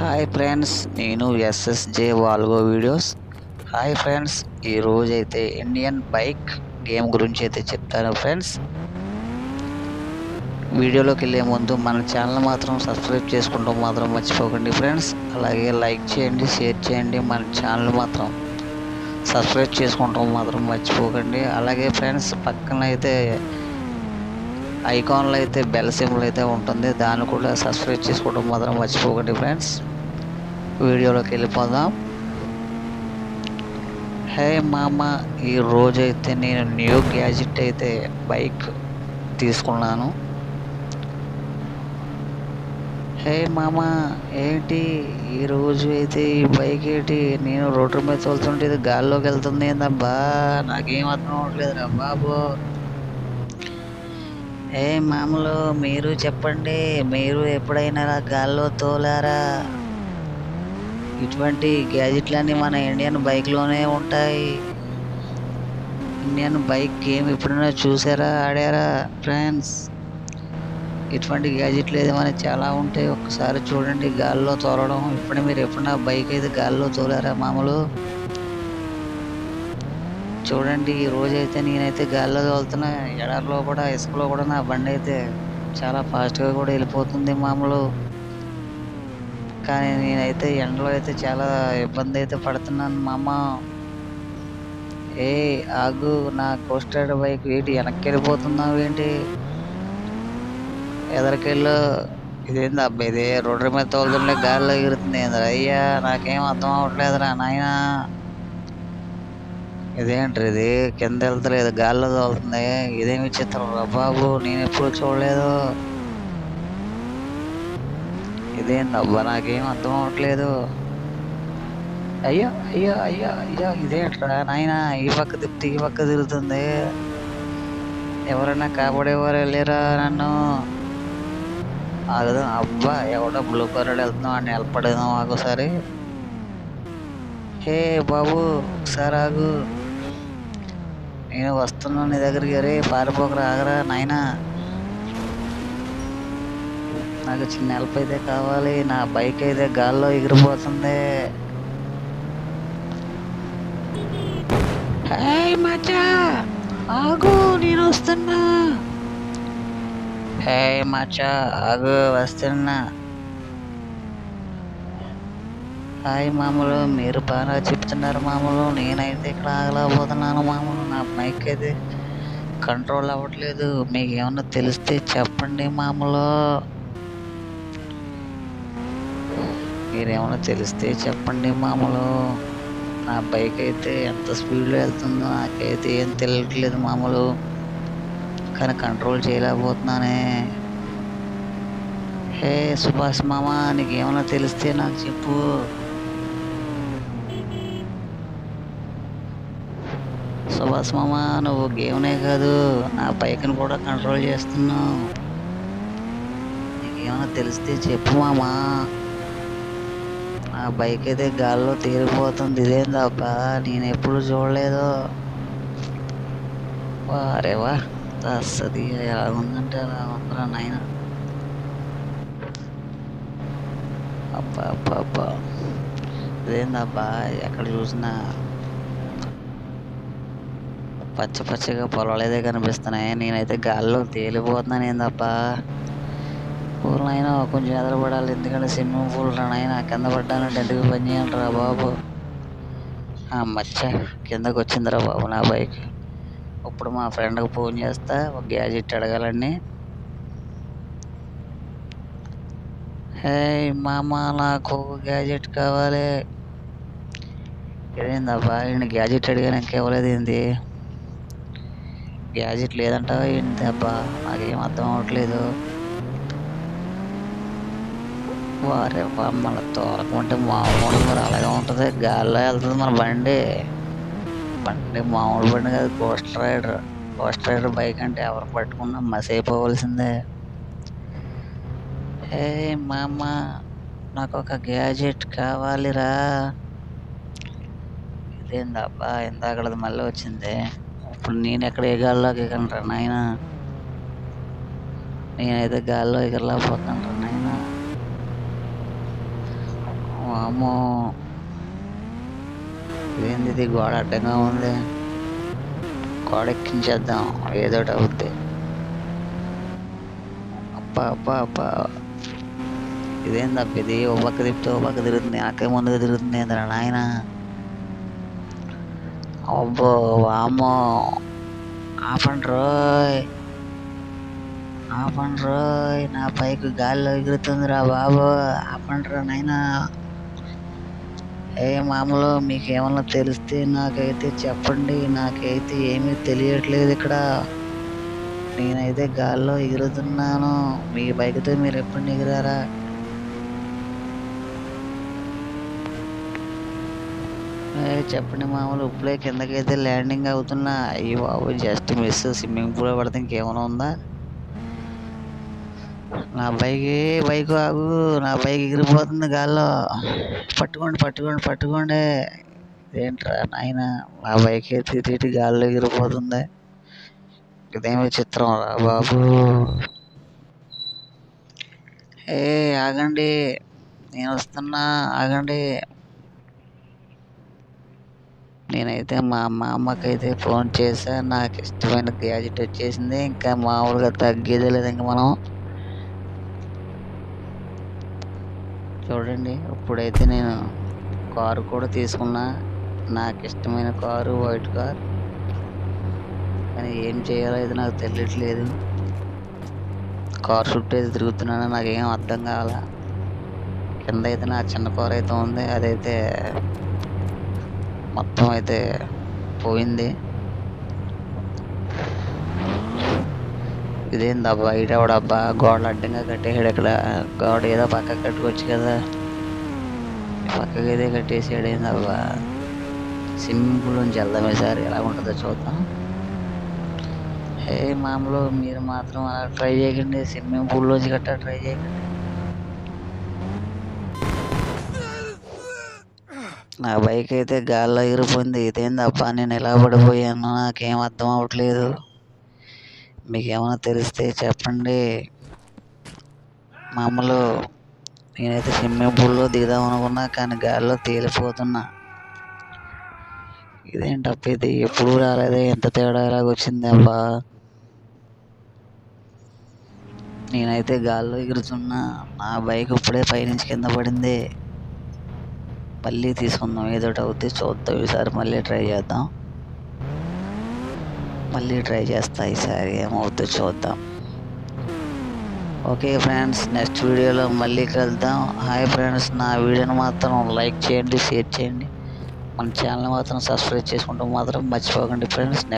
Hi friends, నేను SSJ వాల్గో videos. Hi friends, ఈరోజైతే Indian bike game గురించి అయితే చెప్తాను ఫ్రెండ్స్. వీడియోలోకి వెళ్ళే ముందు మన ఛానల్ మాత్రం సబ్స్క్రైబ్ చేసుకుంటాం మాత్రం మర్చిపోకండి ఫ్రెండ్స్. అలాగే లైక్ చేయండి, షేర్ చేయండి. మన ఛానల్ మాత్రం సబ్స్క్రైబ్ చేసుకుంటాం మాత్రం మర్చిపోకండి. అలాగే ఫ్రెండ్స్, పక్కన అయితే ఐకాన్లో అయితే బెల్ సింబల్ అయితే ఉంటుంది, దాన్ని కూడా సబ్స్క్రైబ్ చేసుకోవడం మాత్రం మర్చిపోకండి ఫ్రెండ్స్. వీడియోలోకి వెళ్ళిపోదాం. హే మామ, ఈ రోజైతే నేను న్యూ గ్యాజెట్ అయితే బైక్ తీసుకున్నాను. హే మామ, ఏంటి ఈరోజు అయితే ఈ బైక్ ఏంటి నేను రోడ్డు మీద తోలుతుంటే ఇది గాల్లోకి వెళ్తుంది ఏందబ్బా? నాకేం అర్థం అవ్వట్లేదురా బాబు. ఏ మామలు, మీరు చెప్పండి, మీరు ఎప్పుడైనా గాల్లో తోలారా? ఇటువంటి గ్యాజెట్లన్నీ మన ఇండియన్ బైక్లోనే ఉంటాయి. ఇండియన్ బైక్ గేమ్ ఎప్పుడైనా చూసారా, ఆడారా ఫ్రెండ్స్? ఇటువంటి గ్యాజెట్లు ఏదేమైనా చాలా ఉంటాయి. ఒక్కసారి చూడండి గాల్లో తోలడం. ఇప్పుడు మీరు ఎప్పుడైనా బైక్ అయితే గాల్లో తోలారా మామూలు? చూడండి, ఈ రోజైతే నేనైతే గాల్లో తోలుతున్నా. ఎడారిలో కూడా, ఇసుకలో కూడా నా బండి అయితే చాలా ఫాస్ట్గా కూడా వెళ్ళిపోతుంది మామూలు. కానీ నేనైతే ఎండలో అయితే చాలా ఇబ్బంది అయితే పడుతున్నాను మామ. ఏ ఆగు, నా కోస్టర్డ్ బైక్ ఏంటి వెనక్కి వెళ్ళిపోతున్నావు ఏంటి? ఎదరికెళ్ళు. ఇదేంది అబ్బా, ఇది రోడ్డు మీద తోలుతుంటే గాల్లో ఎగురుతుంది ఏంద్రా అయ్యా? నాకేం అర్థం అవ్వట్లేదురా నాయనా. ఇదేంటి ఇది కింద వెళ్తలేదు, గాల్లో తోలుతుంది. ఇదేమి చిత్రం రా బాబు, నేను ఎప్పుడు చూడలేదు. ఇదేందబ్బా, నాకేం అర్థం అవ్వట్లేదు. అయ్యో అయ్యో అయ్యో అయ్యో, ఇదేంట్రా నాయనా, ఈ పక్క తిప్పితే ఈ పక్క తిరుగుతుంది. ఎవరైనా కాపాడేవారు వెళ్ళారా నన్ను? ఆగుదాం. అబ్బా, ఎవడో బ్లూ కలర్ వెళ్తున్నాం అని నిలబడదాం ఒకసారి. హే బాబు, ఒకసారి ఆగు, నేను వస్తున్నాను నీ దగ్గరికి. అరే పారిపోకరా, ఆగరా నాయనా. నాకు చిన్న హెల్ప్ అయితే కావాలి. నా బైక్ అయితే గాల్లో ఎగిరిపోతుంది. హే మచ్చా, ఆగు, నేను వస్తున్నా. హే మచ్చా, ఆగు, వస్తున్నా. హాయ్ మామూలు, మీరు బాగా చెప్తున్నారు మామూలు. నేనైతే ఇక్కడ ఆగలేకపోతున్నాను మామూలు. నా బైక్ అయితే కంట్రోల్ అవ్వట్లేదు. మీకు ఏమన్నా తెలిస్తే చెప్పండి మామూలు. మీరేమన్నా తెలిస్తే చెప్పండి మామూలు. నా బైక్ అయితే ఎంత స్పీడ్లో వెళ్తుందో నాకైతే ఏం తెలియట్లేదు మామూలు. కానీ కంట్రోల్ చేయలేకపోతున్నానే. హే సుభాష్ మామ, నీకేమన్నా తెలిస్తే నాకు చెప్పు. సుభాష్ మామ, నువ్వు గేమ్నే కాదు నా బైక్ని కూడా కంట్రోల్ చేస్తున్నావు. నీకేమన్నా తెలిస్తే చెప్పు మామా. నా బైక్ అయితే గాల్లో తేలిపోతుంది. ఇదేందబ్బా, నేను ఎప్పుడు చూడలేదు. వారే వా, వస్తుంది. ఎలా ఉందంటే అలా ఉందిరా నాయన. అబ్బా అబ్బా అబ్బా, ఇదేందబ్బా, ఎక్కడ చూసినా పచ్చ పచ్చగా పొలాలైతే కనిపిస్తున్నాయి. నేనైతే గాల్లో తేలిపోతున్నాను ఏందబ్బా. పూల్ అయినా కొంచెం ఎదరపడాలి, ఎందుకంటే స్విమ్మింగ్ పూల్ రానైనా కింద పడ్డానంటే ఎందుకు పని చేయాలరా బాబు. మచ్చ కిందకు వచ్చిందిరా బాబు నా బైక్. ఇప్పుడు మా ఫ్రెండ్కి ఫోన్ చేస్తా, ఒక గ్యాజెట్ అడగాలండి. హే మామ, నాకు ఒక గ్యాజెట్ కావాలి. ఇదేందబ్బా, ఈయన గ్యాజెట్ అడిగాను ఇంకేవ్వలేదు ఏంది? గ్యాజెట్ లేదంటావా ఏంటి అబ్బా? నాకేం అర్థం అవ్వట్లేదు. వారే మళ్ళీ తోలకుంటే మామూలు మరి అలాగే ఉంటుంది. గాల్లో వెళ్తుంది మన బండి. మామూలు బండి కాదు, కోస్ట్ రైడర్ బైక్ అంటే ఎవరు పట్టుకున్నా మసైపోవలసిందే. హే మామ, నాకు ఒక గ్యాజెట్ కావాలిరా. ఇదేందబ్బా, ఇందాకది మళ్ళీ వచ్చింది. ఇప్పుడు నేను ఎక్కడ ఏ గాల్లోకి ఎగనరా నాయన? నేనైతే గాల్లో ఎగరలేకపోతాను రా నాయన. వామ్మో! ఇదేంది ఇది గోడ అడ్డంగా ఉంది. గోడ ఎక్కించేద్దాం ఏదోటి అవుద్ది. అబ్బా అబ్బా అబ్బా! ఇదేందబ్బ ఇది ఓ పక్క తిప్పితే ఓ పక్క తిరుగుతుంది. నాకే ముందుగా తిరుగుతుంది ఏందిరా నాయన. అబ్బో వామ్మో! ఆపండ్రోయ్ ఆపండ్రోయ్, నా బైక్ గాల్లో ఎగురుతుందిరా బాబు, ఆపండ్రా నాయనా. మామూలు మీకు ఏమన్నా తెలిస్తే నాకైతే చెప్పండి. నాకైతే ఏమీ తెలియట్లేదు ఇక్కడ. నేనైతే గాల్లో ఎగురుతున్నాను. మీ బైక్తో మీరు ఎప్పుడు ఎగిరారా? చెప్పండి మామూలు. ఇప్పుడే కిందకైతే ల్యాండింగ్ అవుతున్నా. అయ్యి బాబు జస్ట్ మిస్. స్విమ్మింగ్ పూల్ పడితే ఇంకేమైనా ఉందా? నా బైక్ ఆగు, నా బైక్ ఎగిరిపోతుంది గాల్లో. పట్టుకోండి పట్టుకోండి పట్టుకోండి. ఏంట్రా నాయన, నా బైక్ అయితే ఇటు గాల్లో ఎగిరిపోతుంది. ఇదేమి చిత్రం రా బాబు. ఆగండి, నేను వస్తున్నా, ఆగండి. నేనైతే మా అమ్మకైతే ఫోన్ చేశా. నాకు ఇష్టమైన గ్యాజెట్ వచ్చేసింది. ఇంకా మామూలుగా తగ్గేదే లేదు. ఇంక మనం చూడండి, ఇప్పుడైతే నేను కారు కూడా తీసుకున్నా. నాకు ఇష్టమైన కారు, వైట్ కార్. కానీ ఏం చేయాలో అయితే నాకు తెలియట్లేదు. కారు చుట్టూ అయితే తిరుగుతున్నాను, నాకేం అర్థం కావాల. కింద అయితే నా చిన్న కారు అయితే ఉంది, అదైతే మొత్తం అయితే పోయింది. ఇదేందబ్బా, ఇటెవడబ్బా గోడలు అడ్డంగా కట్టేసాడు ఇక్కడ. గోడ ఏదో పక్కకు కట్టుకోవచ్చు కదా, పక్కకి అయితే కట్టేసాడు. ఏందబ్బా, స్విమ్మింగ్ పూల్ నుంచి వెళ్దామే సార్, ఎలా ఉంటుందో చూద్దాం. మామూలు మీరు మాత్రం అలా ట్రై చేయకండి. స్విమ్మింగ్ పూల్లోంచి గట్టా ట్రై చేయకండి. నా బైక్ అయితే గాల్లో ఎగిరిపోయింది. ఇదేందబ్బా, నేను ఎలా పడిపోయాను, నాకేం అర్థం అవ్వట్లేదు. మీకేమైనా తెలిస్తే చెప్పండి. మామూలు నేనైతే స్విమ్మింగ్ పూల్లో దిగుదాం అనుకున్నా, కానీ గాల్లో తేలిపోతున్నా. ఇదేంటప్ప ఇది, ఎప్పుడు రాలేదే, ఎంత తేడా ఎలాగొచ్చింది అబ్బా. నేనైతే గాల్లో ఎగురుతున్నా, నా బైక్ ఇప్పుడే పైనుంచి కింద పడింది. మళ్ళీ తీసుకుందాం, ఏదోటి అవుద్ది చూద్దాం. ఈసారి మళ్ళీ ట్రై చేద్దాం. మళ్ళీ ట్రై చేస్తా ఈసారి, ఏమవుద్దో చూద్దాం. ఓకే ఫ్రెండ్స్, నెక్స్ట్ వీడియోలో మళ్ళీ కలుద్దాం. హాయ్ ఫ్రెండ్స్, నా వీడియోని మాత్రం లైక్ చేయండి, షేర్ చేయండి. మన ఛానల్ మాత్రం సబ్స్క్రైబ్ చేసుకుంటూ మాత్రం మర్చిపోకండి ఫ్రెండ్స్.